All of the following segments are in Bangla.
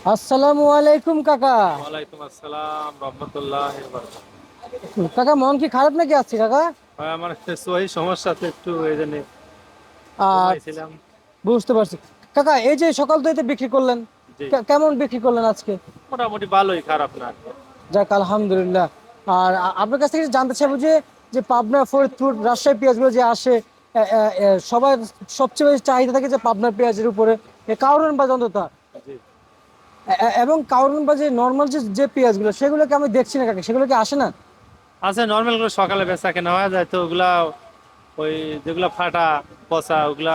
আসসালামু আলাইকুম কাকা। ওয়ালাইকুম আসসালাম রহমতুল্লাহ। কাকা মন কি খারাপ নাকি আছে কাকা? আমার ওই সমস্যা তো একটু এই জন্য আর ঘুমাইছিলাম। বুঝতে পারছি। কাকা এই যে সকাল থেকে বিক্রি করলেন, জি, কেমন বিক্রি করলেন আজকে? মোটামুটি ভালোই, খারাপ না। যাক আলহামদুলিল্লাহ। আর আপনার কাছ থেকে জানতে চাইবো যে যে পাবনা, ফরিদপুর, রাজশাহী পেঁয়াজগুলো যে আসে, সবার সবচেয়ে বেশি চাহিদা থাকে যে পাবনার পেঁয়াজের উপরে, কাউরন বাজ অন্তত। জি, এবং কাউরন বাজে নর্মাল যে যে পেঁয়াজগুলো সেগুলোকে আমি দেখছি না কাকা, সেগুলো কি আসে না? আচ্ছা, নর্মাল গুলো সকালে বেচা কেনা হয়ে যায় তো ওগুলা, ওই যেগুলা ফাটা পচা ওগুলা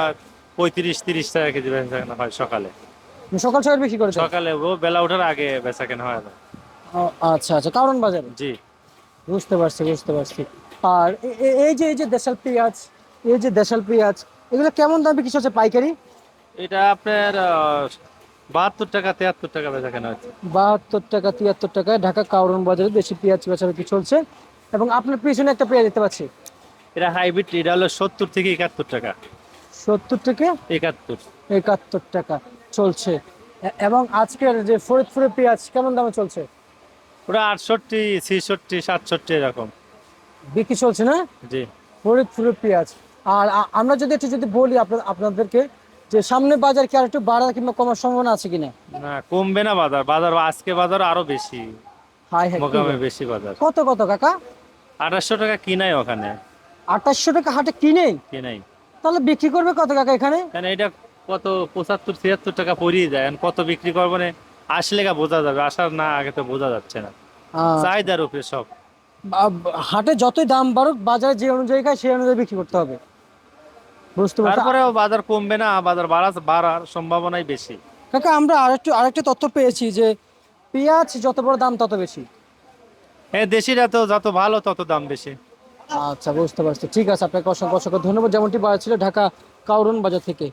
35-30 টাকা কেজি বেচা কেনা হয় সকালে। সকাল সকাল বিক্রি করে দেন? সকালে ও বেলা ওঠার আগে বেচা কেনা হয়ে যায়। ও, আচ্ছা আচ্ছা, কাউরন বাজারে। জি, বুঝতে পারছি বুঝতে পারছি। আর এই যে দেশাল পেঁয়াজ, এই যে দেশাল পেঁয়াজ, এগুলো কেমন দামে কিছু হচ্ছে পাইকারি? এটা আপনার 72 টাকা 73 টাকা বেচা কেনা হচ্ছে। 72 টাকা 73 টাকা ঢাকা কাউরন বাজারে দেশি পেঁয়াজ বেচাবেচি চলছে। এবং আপনার পিছনে একটা পেঁয়াজ দেখতে পাচ্ছি। এটা হাইব্রিড, এটা হলো 70 থেকে 71 টাকা। 70 থেকে 71। 71 টাকা চলছে। এবং আজকের যে ফরিদপুরের পেঁয়াজ কেমন দামে চলছে? ওটা 68, 66, 67 এরকম। বিক্রি চলছে না? জি। ফরিদপুরের পেঁয়াজ। আর আমরা যদি একটু যদি বলি আপনাদেরকে যে সামনে বাজার কি আর একটু বাড়ার কিংবা কমার সম্ভাবনা আছে কিনা? না, কমবে না বাজার, বাজার আজকে বাজার আরো বেশি। হাই হ্যাঁ, কি মোকামে বল? বেশি বাজার। কত কত কাকা? 2800 টাকা কিনাই ওখানে। 2800 টাকা হাটে কিনে? কিনাই। তাহলে বিক্রি করবে কত কাকা এখানে? কারণ এটা কত 75-76 টাকা পড়িয়ে যায়, এখন কত বিক্রি করবো না। আসলে গা বোঝা যাবে, আসার না আগে তো বোঝা যাচ্ছে না। আচ্ছা। চাহিদার উপরে সব। হাটে যতই দাম বাড়ুক বাজারে যে অনুযায়ী খায় সেই অনুযায়ী বিক্রি করতে হবে। বুঝতে পারছো? তারপরেও বাজার কমবে না, বাজার বাড়ার সম্ভাবনাই বেশি। কাকা আমরা আরেকটা তথ্য পেয়েছি যে পেঁয়াজ যত বড় দাম তত বেশি। হ্যাঁ, দেশিরা তো যত ভালো তত দাম বেশি। আচ্ছা বুঝতে পারছি, ঠিক আছে, আপনাকে অসংখ্য অসংখ্য ধন্যবাদ, যেমনটি বলা ছিল ঢাকা কাউরন বাজার থেকে।